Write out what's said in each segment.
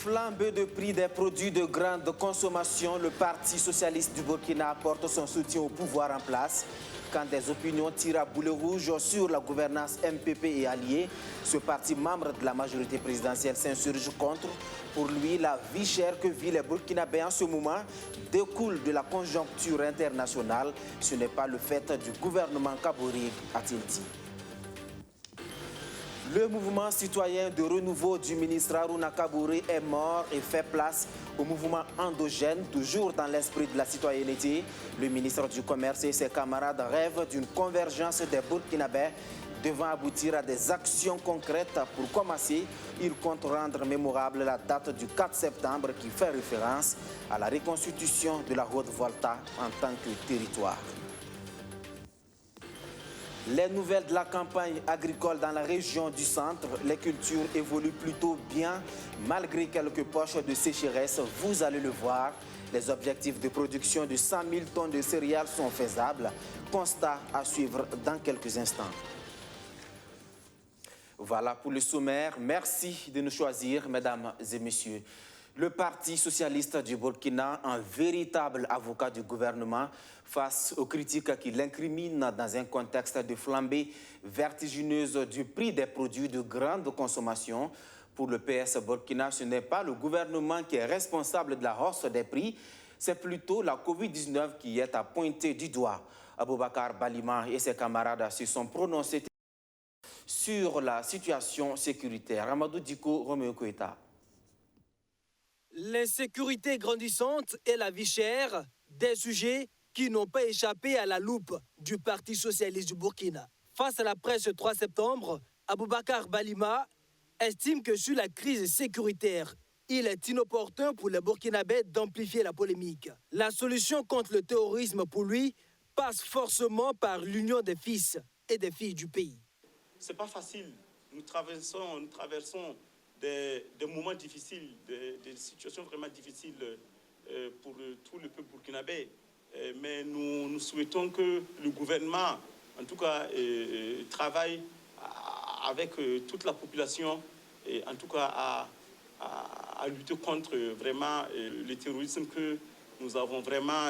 Flambée de prix des produits de grande consommation, le Parti socialiste du Burkina apporte son soutien au pouvoir en place. Quand des opinions tirent à boulet rouge sur la gouvernance MPP et alliés, ce parti membre de la majorité présidentielle s'insurge contre. Pour lui, la vie chère que vivent les Burkinabés en ce moment découle de la conjoncture internationale. Ce n'est pas le fait du gouvernement Kaboré, a-t-il dit. Le mouvement citoyen de renouveau du ministre Harouna Kaboré est mort et fait place au mouvement endogène, toujours dans l'esprit de la citoyenneté. Le ministre du Commerce et ses camarades rêvent d'une convergence des Burkinabés devant aboutir à des actions concrètes. Pour commencer, ils comptent rendre mémorable la date du 4 septembre qui fait référence à la reconstitution de la Haute-Volta en tant que territoire. Les nouvelles de la campagne agricole dans la région du centre, les cultures évoluent plutôt bien malgré quelques poches de sécheresse. Vous allez le voir, les objectifs de production de 100 000 tonnes de céréales sont faisables. Constat à suivre dans quelques instants. Voilà pour le sommaire. Merci de nous choisir, mesdames et messieurs. Le Parti socialiste du Burkina, un véritable avocat du gouvernement face aux critiques qui l'incriminent dans un contexte de flambée vertigineuse du prix des produits de grande consommation. Pour le PS Burkina, ce n'est pas le gouvernement qui est responsable de la hausse des prix, c'est plutôt la Covid-19 qui est à pointer du doigt. Aboubakar Balima et ses camarades se sont prononcés sur la situation sécuritaire. Amadou Diko, Roméo Koïta. L'insécurité grandissante et la vie chère, des sujets qui n'ont pas échappé à la loupe du Parti socialiste du Burkina. Face à la presse ce 3 septembre, Aboubakar Balima estime que sur la crise sécuritaire, il est inopportun pour les Burkinabés d'amplifier la polémique. La solution contre le terrorisme pour lui passe forcément par l'union des fils et des filles du pays. C'est pas facile. Nous traversons des moments difficiles, des situations vraiment difficiles pour tout le peuple burkinabé. Mais nous souhaitons que le gouvernement, en tout cas, travaille avec toute la population, et en tout cas à lutter contre vraiment le terrorisme que nous avons vraiment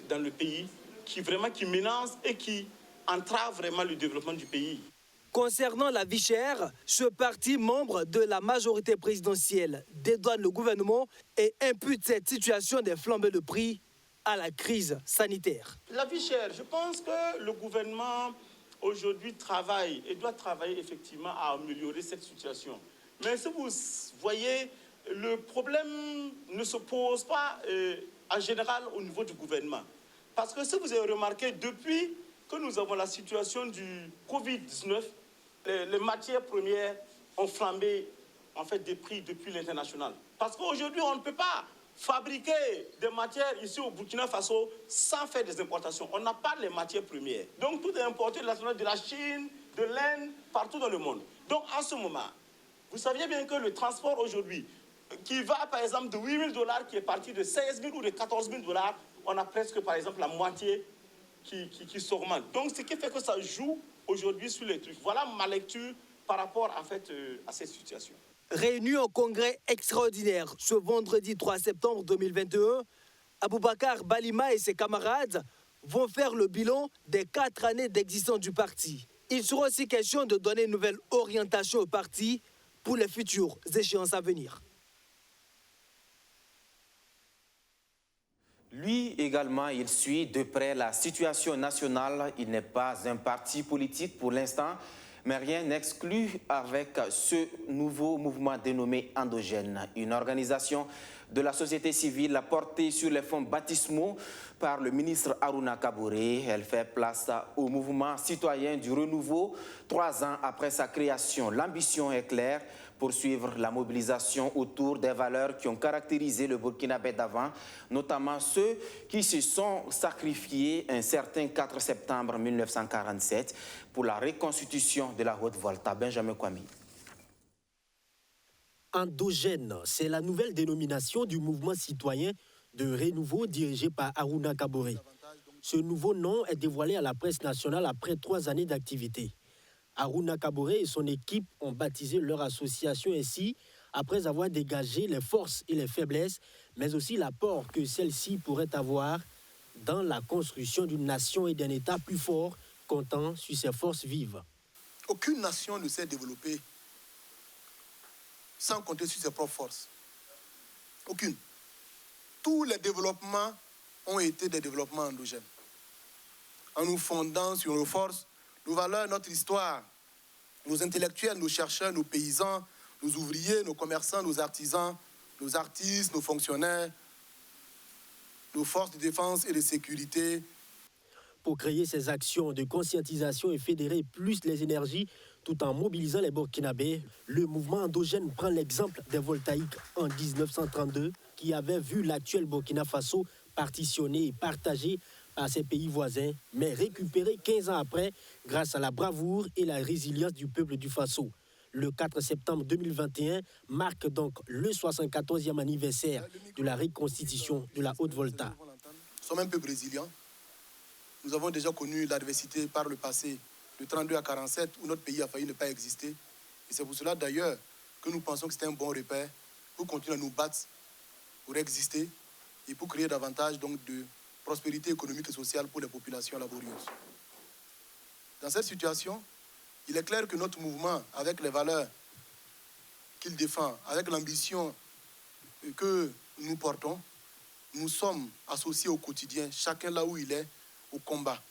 dans le pays, qui menace et qui entrave vraiment le développement du pays. Concernant la vie chère, ce parti membre de la majorité présidentielle dédouane le gouvernement et impute cette situation des flambées de prix à la crise sanitaire. La vie chère, je pense que le gouvernement aujourd'hui travaille et doit travailler effectivement à améliorer cette situation. Mais si vous voyez, le problème ne se pose pas en général au niveau du gouvernement. Parce que si vous avez remarqué, depuis que nous avons la situation du Covid-19, les matières premières ont flambé en fait, des prix depuis l'international. Parce qu'aujourd'hui, on ne peut pas fabriquer des matières ici au Burkina Faso sans faire des importations. On n'a pas les matières premières. Donc tout est importé de la Chine, de l'Inde, partout dans le monde. Donc en ce moment, vous saviez bien que le transport aujourd'hui, qui va par exemple de 8 000 $, qui est parti de 16 000 ou de 14 000 $, on a presque par exemple la moitié qui s'augmente. Donc ce qui fait que ça joue aujourd'hui sur les trucs. Voilà ma lecture par rapport en fait, à cette situation. Réunis au congrès extraordinaire ce vendredi 3 septembre 2021, Aboubakar Balima et ses camarades vont faire le bilan des 4 années d'existence du parti. Il sera aussi question de donner une nouvelle orientation au parti pour les futures échéances à venir. Lui également, il suit de près la situation nationale. Il n'est pas un parti politique pour l'instant, mais rien n'exclut avec ce nouveau mouvement dénommé endogène. Une organisation de la société civile portée sur les fonds baptismaux par le ministre Harouna Kaboré. Elle fait place au mouvement citoyen du renouveau 3 ans après sa création. L'ambition est claire: poursuivre la mobilisation autour des valeurs qui ont caractérisé le Burkinabé d'avant, notamment ceux qui se sont sacrifiés un certain 4 septembre 1947 pour la reconstitution de la Haute-Volta. Benjamin Kwame. Endogène, c'est la nouvelle dénomination du mouvement citoyen de renouveau dirigé par Harouna Kaboré. Ce nouveau nom est dévoilé à la presse nationale après 3 années d'activité. Harouna Kaboré et son équipe ont baptisé leur association ainsi après avoir dégagé les forces et les faiblesses, mais aussi l'apport que celle-ci pourrait avoir dans la construction d'une nation et d'un État plus fort, comptant sur ses forces vives. Aucune nation ne s'est développée sans compter sur ses propres forces. Aucune. Tous les développements ont été des développements endogènes. En nous fondant sur nos forces, nos valeurs, notre histoire, nos intellectuels, nos chercheurs, nos paysans, nos ouvriers, nos commerçants, nos artisans, nos artistes, nos fonctionnaires, nos forces de défense et de sécurité. Pour créer ces actions de conscientisation et fédérer plus les énergies tout en mobilisant les Burkinabés, le mouvement endogène prend l'exemple des Voltaïques en 1932 qui avait vu l'actuel Burkina Faso partitionné et partagé par ses pays voisins, mais récupéré 15 ans après grâce à la bravoure et la résilience du peuple du Faso. Le 4 septembre 2021 marque donc le 74e anniversaire de la reconstitution de la Haute-Volta. Nous sommes un peu brésiliens. Nous avons déjà connu l'adversité par le passé, de 32 à 47, où notre pays a failli ne pas exister. Et c'est pour cela d'ailleurs que nous pensons que c'était un bon repère pour continuer à nous battre, pour exister et pour créer davantage donc, de prospérité économique et sociale pour les populations laborieuses. Dans cette situation, il est clair que notre mouvement, avec les valeurs qu'il défend, avec l'ambition que nous portons, nous sommes associés au quotidien, chacun là où il est, au combat.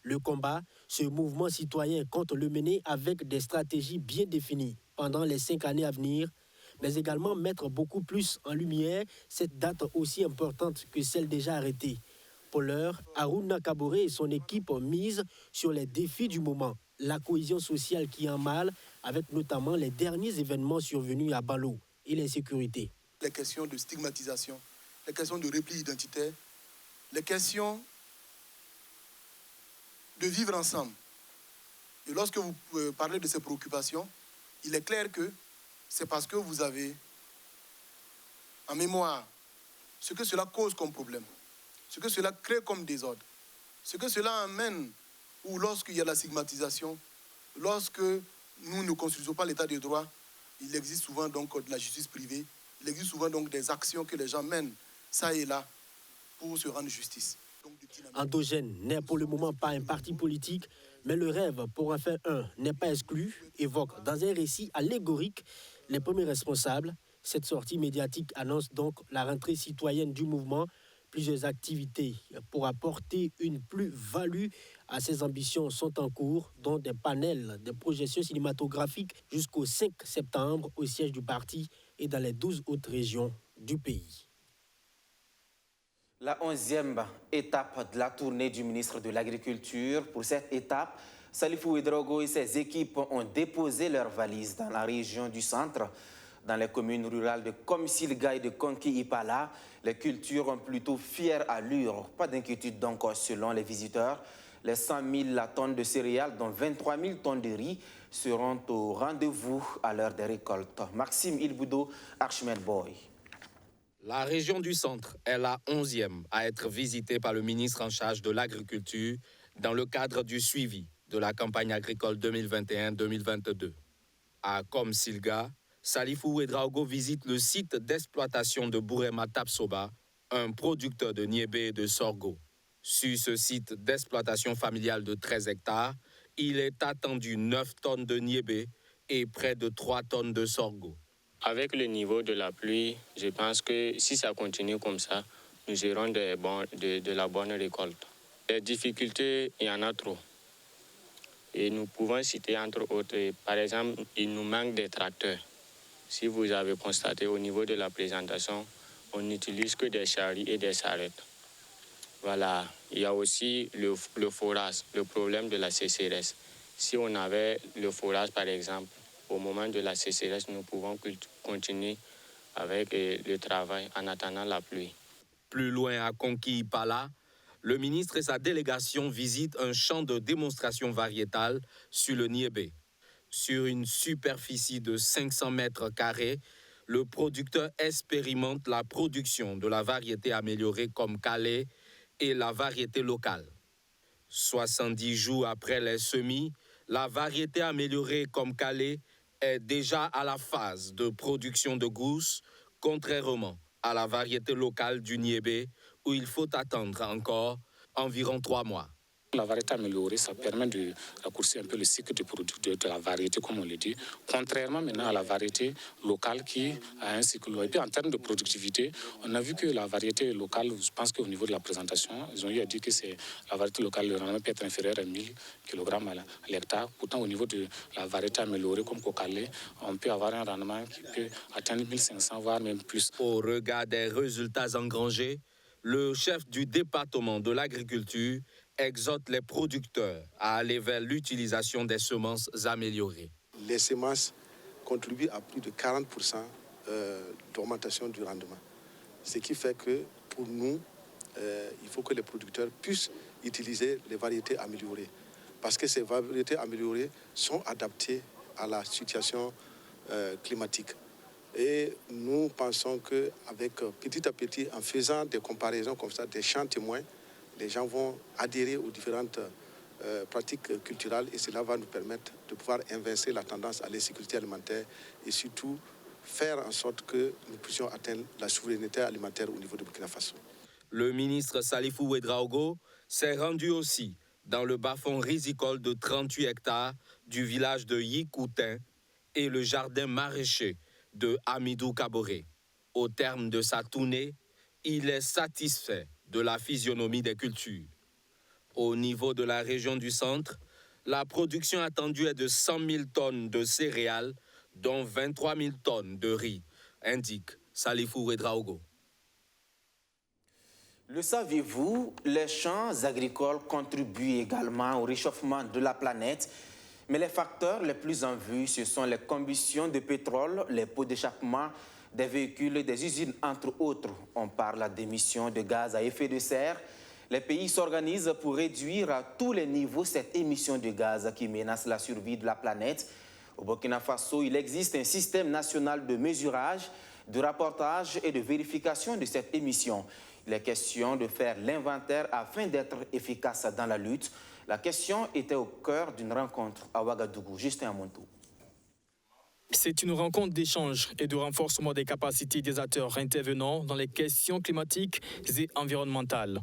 Le combat, ce mouvement citoyen compte le mener avec des stratégies bien définies pendant les 5 années à venir, mais également mettre beaucoup plus en lumière cette date aussi importante que celle déjà arrêtée. Pour l'heure, Aruna Kaboré et son équipe misent sur les défis du moment, la cohésion sociale qui est en mal, avec notamment les derniers événements survenus à Balo et l'insécurité. Les questions de stigmatisation, les questions de repli identitaire, les questions de vivre ensemble. Et lorsque vous parlez de ces préoccupations, il est clair que c'est parce que vous avez en mémoire ce que cela cause comme problème, ce que cela crée comme désordre, ce que cela amène, ou lorsqu'il y a la stigmatisation, lorsque nous ne construisons pas l'état de droit, il existe souvent donc de la justice privée, il existe souvent donc des actions que les gens mènent, ça et là, pour se rendre justice. Endogène n'est pour le moment pas un parti politique, mais le rêve pour en faire un n'est pas exclu, évoque dans un récit allégorique les premiers responsables. Cette sortie médiatique annonce donc la rentrée citoyenne du mouvement. Plusieurs activités pour apporter une plus-value à ces ambitions sont en cours, dont des panels de projections cinématographiques jusqu'au 5 septembre au siège du parti et dans les 12 autres régions du pays. La 11e étape de la tournée du ministre de l'Agriculture. Pour cette étape, Salifou Ouedraogo et ses équipes ont déposé leurs valises dans la région du centre. Dans les communes rurales de Komsilga et de Konki-Ipala, les cultures ont plutôt fière allure. Pas d'inquiétude donc selon les visiteurs. Les 100 000 tonnes de céréales, dont 23 000 tonnes de riz, seront au rendez-vous à l'heure des récoltes. Maxime Ilboudo, Archimède Boy. La région du centre est la 11e à être visitée par le ministre en charge de l'agriculture dans le cadre du suivi de la campagne agricole 2021-2022. À Komsilga, Salifou Ouedraogo visite le site d'exploitation de Bourema Tapsoba, un producteur de niébé et de sorgho. Sur ce site d'exploitation familiale de 13 hectares, il est attendu 9 tonnes de niébé et près de 3 tonnes de sorgho. Avec le niveau de la pluie, je pense que si ça continue comme ça, nous aurons de la bonne récolte. Les difficultés, il y en a trop. Et nous pouvons citer entre autres, par exemple, il nous manque des tracteurs. Si vous avez constaté au niveau de la présentation, on n'utilise que des charrues et des sarrettes. Voilà. Il y a aussi le forage, le problème de la sécheresse. Si on avait le forage, par exemple, au moment de la sécheresse, nous pouvons continuer avec le travail en attendant la pluie. Plus loin à Konki-Ipala, le ministre et sa délégation visitent un champ de démonstration variétale sur le niébé. Sur une superficie de 500 mètres carrés, le producteur expérimente la production de la variété améliorée comme Calais et la variété locale. 70 jours après les semis, la variété améliorée comme Calais est déjà à la phase de production de gousses, contrairement à la variété locale du Niébé, où il faut attendre encore environ 3 mois. La variété améliorée, ça permet de raccourcir un peu le cycle de production de la variété, comme on le dit, contrairement maintenant à la variété locale qui a un cycle long. Et puis en termes de productivité, on a vu que la variété locale, je pense qu'au niveau de la présentation, ils ont eu à dire que c'est la variété locale, le rendement peut être inférieur à 1000 kg à l'hectare. Pourtant, au niveau de la variété améliorée comme Cocalé, on peut avoir un rendement qui peut atteindre 1500, voire même plus. Au regard des résultats engrangés, le chef du département de l'agriculture exhorte les producteurs à aller vers l'utilisation des semences améliorées. Les semences contribuent à plus de 40% d'augmentation du rendement. Ce qui fait que pour nous, il faut que les producteurs puissent utiliser les variétés améliorées. Parce que ces variétés améliorées sont adaptées à la situation climatique. Et nous pensons qu'avec petit à petit, en faisant des comparaisons comme ça, des champs témoins, les gens vont adhérer aux différentes pratiques culturelles et cela va nous permettre de pouvoir inverser la tendance à l'insécurité alimentaire et surtout faire en sorte que nous puissions atteindre la souveraineté alimentaire au niveau de Burkina Faso. Le ministre Salifou Ouedraogo s'est rendu aussi dans le bas-fond risicole de 38 hectares du village de Yikoutin et le jardin maraîcher de Hamidou Kaboré. Au terme de sa tournée, il est satisfait de la physionomie des cultures. Au niveau de la région du centre, la production attendue est de 100 000 tonnes de céréales, dont 23 000 tonnes de riz, indique Salifou Ouedraogo. Le saviez-vous, les champs agricoles contribuent également au réchauffement de la planète, mais les facteurs les plus en vue, ce sont les combustions de pétrole, les pots d'échappement des véhicules et des usines, entre autres. On parle d'émissions de gaz à effet de serre. Les pays s'organisent pour réduire à tous les niveaux cette émission de gaz qui menace la survie de la planète. Au Burkina Faso, il existe un système national de mesurage, de rapportage et de vérification de cette émission. Il est question de faire l'inventaire afin d'être efficace dans la lutte. La question était au cœur d'une rencontre à Ouagadougou. Justin Amontou. C'est une rencontre d'échange et de renforcement des capacités des acteurs intervenant dans les questions climatiques et environnementales.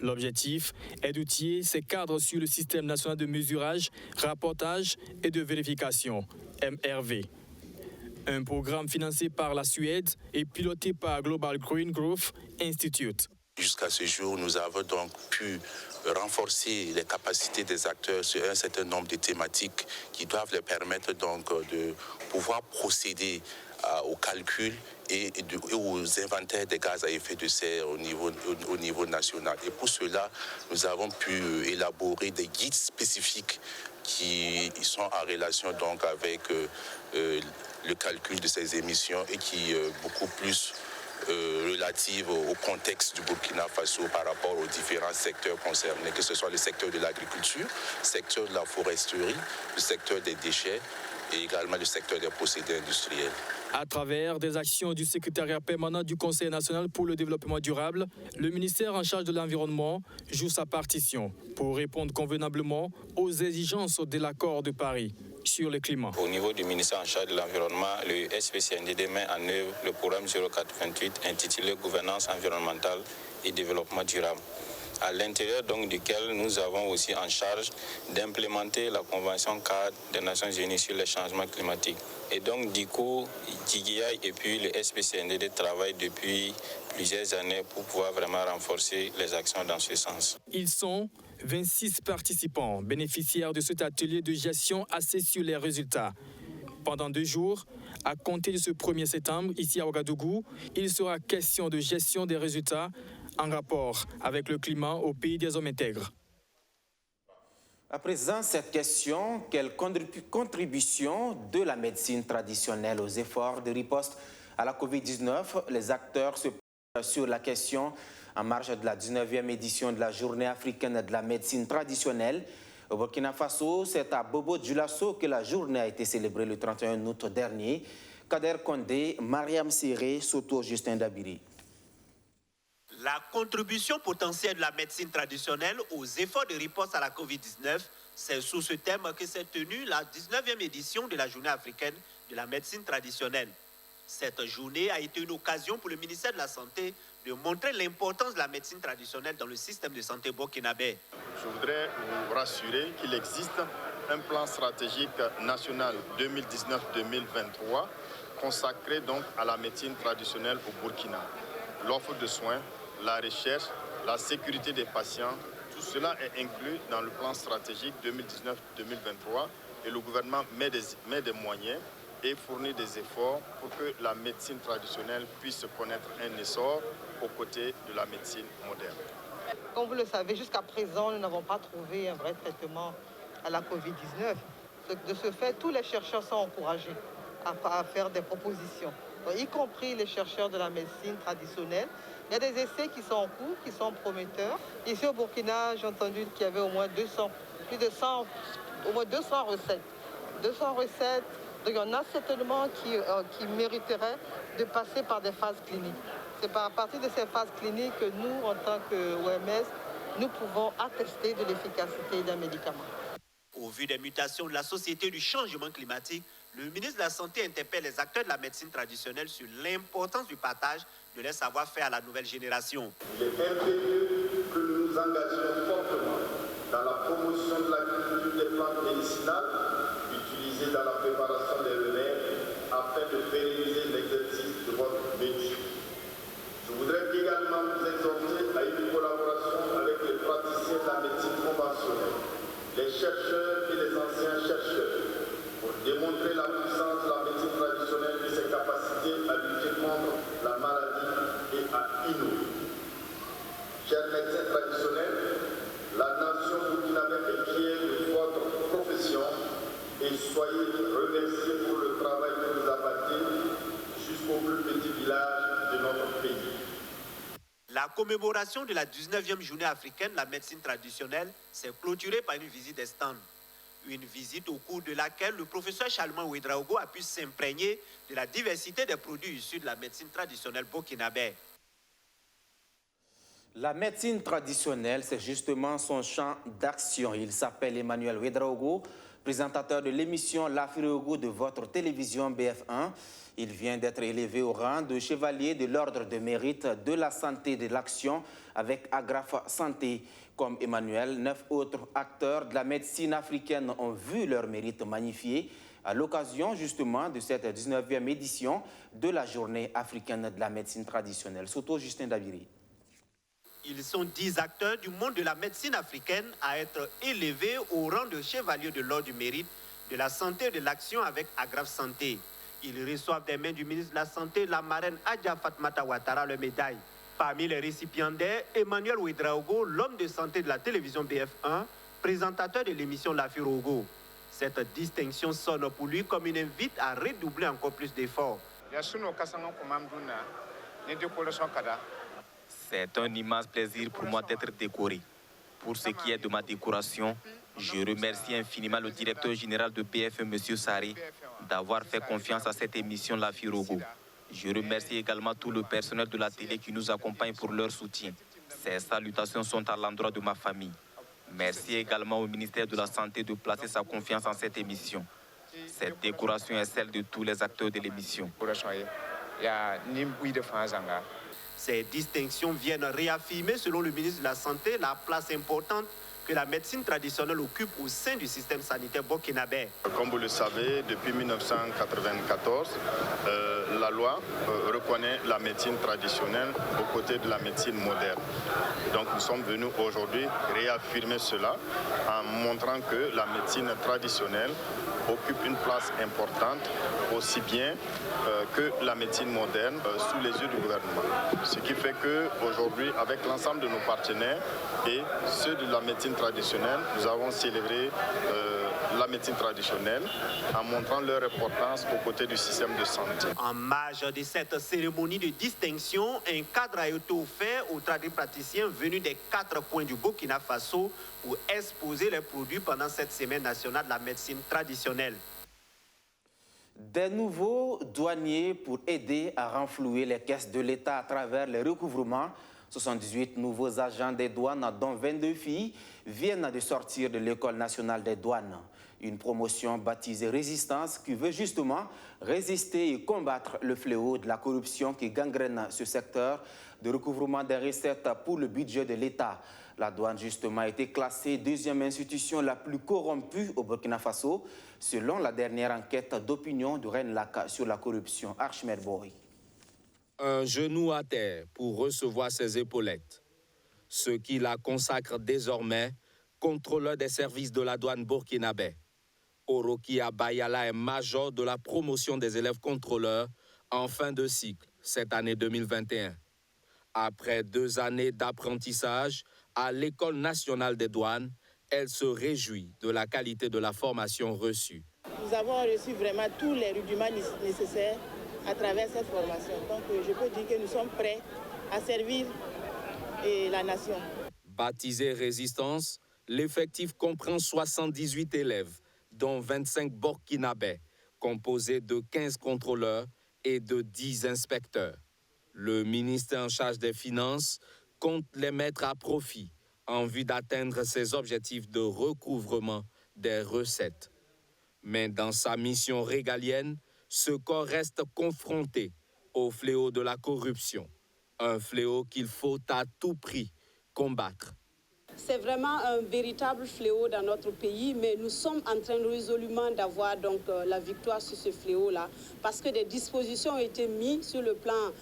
L'objectif est d'outiller ces cadres sur le système national de mesurage, rapportage et de vérification, MRV. Un programme financé par la Suède et piloté par Global Green Growth Institute. Jusqu'à ce jour, nous avons donc pu renforcer les capacités des acteurs sur un certain nombre de thématiques qui doivent leur permettre donc de pouvoir procéder au calcul et aux inventaires des gaz à effet de serre au niveau national. Et pour cela, nous avons pu élaborer des guides spécifiques qui sont en relation donc avec le calcul de ces émissions et qui beaucoup plus relative au contexte du Burkina Faso par rapport aux différents secteurs concernés, que ce soit le secteur de l'agriculture, le secteur de la foresterie, le secteur des déchets et également le secteur des procédés industriels. À travers des actions du secrétariat permanent du Conseil national pour le développement durable, le ministère en charge de l'environnement joue sa partition pour répondre convenablement aux exigences de l'accord de Paris sur le climat. Au niveau du ministère en charge de l'environnement, le SPCNDD met en œuvre le programme 0428 intitulé Gouvernance environnementale et développement durable, à l'intérieur donc duquel nous avons aussi en charge d'implémenter la Convention cadre des Nations Unies sur les changements climatiques. Et donc du coup, TIGIA et puis le SPCNDD travaillent depuis plusieurs années pour pouvoir vraiment renforcer les actions dans ce sens. Ils sont 26 participants bénéficiaires de cet atelier de gestion axé sur les résultats. Pendant 2 jours, à compter de ce 1er septembre, ici à Ouagadougou, il sera question de gestion des résultats en rapport avec le climat au pays des hommes intègres. À présent, cette question, quelle contribution de la médecine traditionnelle aux efforts de riposte à la COVID-19? Les acteurs se penchent sur la question en marge de la 19e édition de la Journée africaine de la médecine traditionnelle. Au Burkina Faso, c'est à Bobo Dioulasso que la journée a été célébrée le 31 août dernier. Kader Kondé, Mariam Siré, Soto Justin Dabiri. La contribution potentielle de la médecine traditionnelle aux efforts de riposte à la COVID-19, c'est sous ce thème que s'est tenue la 19e édition de la Journée africaine de la médecine traditionnelle. Cette journée a été une occasion pour le ministère de la Santé de montrer l'importance de la médecine traditionnelle dans le système de santé burkinabé. Je voudrais vous rassurer qu'il existe un plan stratégique national 2019-2023 consacré donc à la médecine traditionnelle au Burkina. L'offre de soins, la recherche, la sécurité des patients, tout cela est inclus dans le plan stratégique 2019-2023 et le gouvernement met des moyens et fournit des efforts pour que la médecine traditionnelle puisse connaître un essor aux côtés de la médecine moderne. Comme vous le savez, jusqu'à présent, nous n'avons pas trouvé un vrai traitement à la COVID-19. De ce fait, tous les chercheurs sont encouragés à faire des propositions, y compris les chercheurs de la médecine traditionnelle. Il y a des essais qui sont en cours, qui sont prometteurs. Ici au Burkina, j'ai entendu qu'il y avait au moins 200 recettes. 200 recettes. Donc il y en a certainement qui mériteraient de passer par des phases cliniques. C'est à partir de ces phases cliniques que nous, en tant qu'OMS, nous pouvons attester de l'efficacité d'un médicament. Au vu des mutations de la société du changement climatique, le ministre de la Santé interpelle les acteurs de la médecine traditionnelle sur l'importance du partage de leur savoir-faire à la nouvelle génération. Il est impérieux que nous nous engagions fortement dans la promotion de l'agriculture des plantes médicinales utilisées dans la préparation des remèdes afin de pérenniser l'exercice de votre métier. Je voudrais également vous exhorter à une collaboration avec les praticiens de la médecine conventionnelle, les chercheurs et les anciens chercheurs, pour démontrer la puissance de la médecine traditionnelle et ses capacités à lutter contre la maladie et à innover. Chers médecins traditionnels, la nation burkinabé est fière de votre profession et soyez remerciés pour le travail que vous abattez jusqu'au plus petit village de notre pays. La commémoration de la 19e journée africaine de la médecine traditionnelle s'est clôturée par une visite des stands. Une visite au cours de laquelle le professeur Charlemagne Ouedraogo a pu s'imprégner de la diversité des produits issus de la médecine traditionnelle burkinabé. La médecine traditionnelle, c'est justement son champ d'action. Il s'appelle Emmanuel Ouedraogo, présentateur de l'émission Lafirogo de votre télévision BF1. Il vient d'être élevé au rang de chevalier de l'ordre de mérite de la santé et de l'action avec Agrafe Santé. Comme Emmanuel, 9 autres acteurs de la médecine africaine ont vu leur mérite magnifié à l'occasion justement de cette 19e édition de la Journée africaine de la médecine traditionnelle. Soto Justin Dabiri. Ils sont 10 acteurs du monde de la médecine africaine à être élevés au rang de chevalier de l'ordre du mérite de la santé et de l'action avec Agrafe Santé. Ils reçoivent des mains du ministre de la Santé, la marraine Adja Fatmata Ouattara, leur médaille. Parmi les récipiendaires, Emmanuel Ouedraogo, l'homme de santé de la télévision BF1, présentateur de l'émission Lafirogo. Cette distinction sonne pour lui comme une invite à redoubler encore plus d'efforts. C'est un immense plaisir pour moi d'être décoré. Pour ce qui est de ma décoration, je remercie infiniment le directeur général de BF1, M. Sarri, d'avoir fait confiance à cette émission Lafirogo. Je remercie également tout le personnel de la télé qui nous accompagne pour leur soutien. Ces salutations sont à l'endroit de ma famille. Merci également au ministère de la Santé de placer sa confiance en cette émission. Cette décoration est celle de tous les acteurs de l'émission. Ces distinctions viennent réaffirmer, selon le ministre de la Santé, la place importante que la médecine traditionnelle occupe au sein du système sanitaire burkinabé. Comme vous le savez, depuis 1994, la loi reconnaît la médecine traditionnelle aux côtés de la médecine moderne. Donc nous sommes venus aujourd'hui réaffirmer cela en montrant que la médecine traditionnelle occupe une place importante, aussi bien que la médecine moderne sous les yeux du gouvernement. Ce qui fait qu'aujourd'hui, avec l'ensemble de nos partenaires et ceux de la médecine traditionnelle, nous avons célébré la médecine traditionnelle en montrant leur importance aux côtés du système de santé. En marge de cette cérémonie de distinction, un cadre a été offert aux tradipraticiens venus des 4 coins du Burkina Faso pour exposer les produits pendant cette semaine nationale de la médecine traditionnelle. Des nouveaux douaniers pour aider à renflouer les caisses de l'État à travers les recouvrements. 78 nouveaux agents des douanes, dont 22 filles, viennent de sortir de l'École nationale des douanes. Une promotion baptisée Résistance qui veut justement résister et combattre le fléau de la corruption qui gangrène ce secteur de recouvrement des recettes pour le budget de l'État. La douane, justement, a été classée deuxième institution la plus corrompue au Burkina Faso, selon la dernière enquête d'opinion de RENLAC sur la corruption. Archimède Boy. Un genou à terre pour recevoir ses épaulettes. Ce qui la consacre désormais contrôleur des services de la douane burkinabé. Orokia Bayala est major de la promotion des élèves contrôleurs en fin de cycle cette année 2021. Après 2 années d'apprentissage à l'École nationale des douanes, elle se réjouit de la qualité de la formation reçue. Nous avons reçu vraiment tous les rudiments nécessaires à travers cette formation. Donc je peux dire que nous sommes prêts à servir la nation. Baptisée Résistance, l'effectif comprend 78 élèves, dont 25 burkinabés, composés de 15 contrôleurs et de 10 inspecteurs. Le ministère en charge des Finances compte les mettre à profit en vue d'atteindre ses objectifs de recouvrement des recettes. Mais dans sa mission régalienne, ce corps reste confronté au fléau de la corruption, un fléau qu'il faut à tout prix combattre. C'est vraiment un véritable fléau dans notre pays, mais nous sommes en train résolument d'avoir donc la victoire sur ce fléau-là, parce que des dispositions ont été mises sur le plan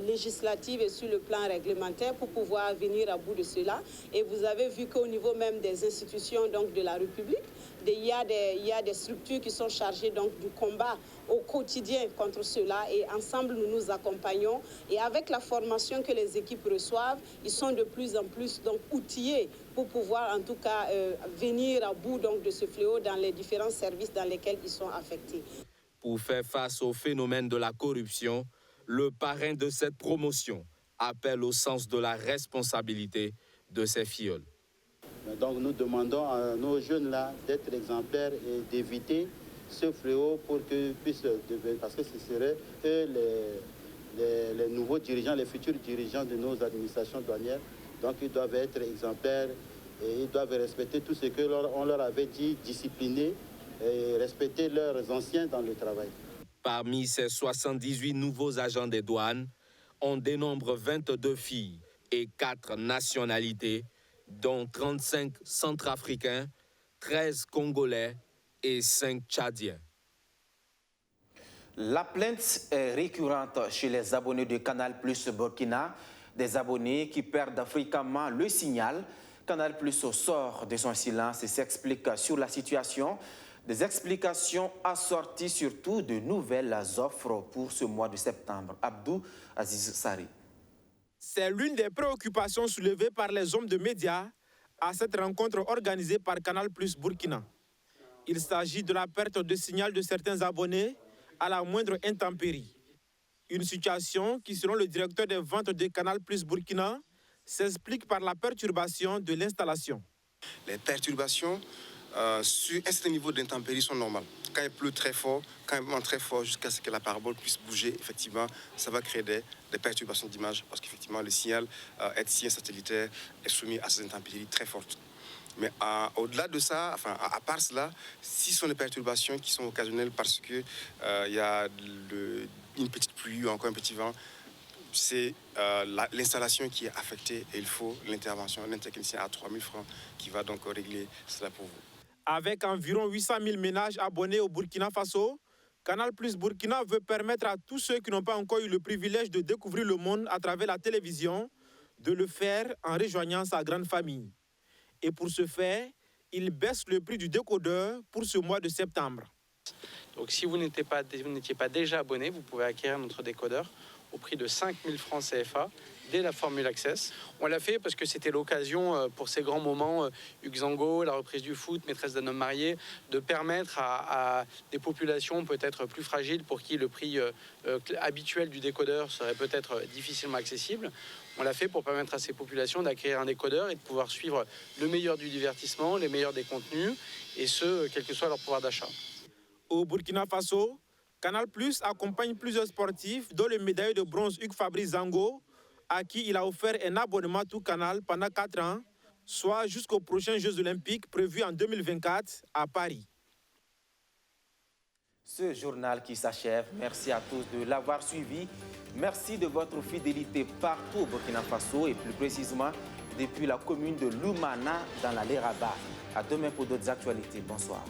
législatif et sur le plan réglementaire pour pouvoir venir à bout de cela. Et vous avez vu qu'au niveau même des institutions donc, de la République, il y a des structures qui sont chargées donc, du combat au quotidien contre cela, et ensemble nous nous accompagnons, et avec la formation que les équipes reçoivent, ils sont de plus en plus donc, outillés pour pouvoir en tout cas venir à bout donc, de ce fléau dans les différents services dans lesquels ils sont affectés. Pour faire face au phénomène de la corruption, le parrain de cette promotion appelle au sens de la responsabilité de ses filleuls. Donc nous demandons à nos jeunes-là d'être exemplaires et d'éviter ce fléau pour qu'ils puissent devenir, parce que ce seraient eux les nouveaux dirigeants, les futurs dirigeants de nos administrations douanières. Donc ils doivent être exemplaires et ils doivent respecter tout ce qu'on leur avait dit, discipliner et respecter leurs anciens dans le travail. Parmi ces 78 nouveaux agents des douanes, on dénombre 22 filles et 4 nationalités, dont 35 centrafricains, 13 congolais et 5 tchadiens. La plainte est récurrente chez les abonnés de Canal+ Burkina, des abonnés qui perdent fréquemment le signal. Canal+ sort de son silence et s'explique sur la situation. Des explications assorties surtout de nouvelles offres pour ce mois de septembre. Abdou Aziz Sari. C'est l'une des préoccupations soulevées par les hommes de médias à cette rencontre organisée par Canal+ Burkina. Il s'agit de la perte de signal de certains abonnés à la moindre intempérie. Une situation qui, selon le directeur des ventes de Canal+ Burkina, s'explique par la perturbation de l'installation. Les perturbations sur un certain niveau d'intempérie sont normales. Quand il pleut très fort, quand il vent très fort, jusqu'à ce que la parabole puisse bouger, effectivement, ça va créer des perturbations d'image, parce qu'effectivement, le signal hertzien satellitaire est soumis à ces intempéries très fortes. Mais au-delà de ça, enfin, à part cela, si ce sont des perturbations qui sont occasionnelles parce qu'il y a une petite pluie ou encore un petit vent, c'est l'installation qui est affectée et il faut l'intervention d'un technicien à 3 000 francs qui va donc régler cela pour vous. Avec environ 800 000 ménages abonnés au Burkina Faso, Canal+ Burkina veut permettre à tous ceux qui n'ont pas encore eu le privilège de découvrir le monde à travers la télévision de le faire en rejoignant sa grande famille. Et pour ce faire, il baisse le prix du décodeur pour ce mois de septembre. Donc si vous n'étiez pas déjà abonné, vous pouvez acquérir notre décodeur au prix de 5 000 francs CFA dès la formule Access. On l'a fait parce que c'était l'occasion pour ces grands moments, Uxango, la reprise du foot, maîtresse d'un homme marié, de permettre à des populations peut-être plus fragiles pour qui le prix habituel du décodeur serait peut-être difficilement accessible. On l'a fait pour permettre à ces populations d'acquérir un décodeur et de pouvoir suivre le meilleur du divertissement, les meilleurs des contenus, et ce, quel que soit leur pouvoir d'achat. Au Burkina Faso, Canal+ accompagne plusieurs sportifs, dont le médaillé de bronze Hugues Fabrice Zango, à qui il a offert un abonnement tout canal pendant 4 ans, soit jusqu'aux prochains Jeux olympiques prévus en 2024 à Paris. Ce journal qui s'achève, merci à tous de l'avoir suivi. Merci de votre fidélité partout au Burkina Faso et plus précisément depuis la commune de Lumana dans la Léraba. À demain pour d'autres actualités. Bonsoir.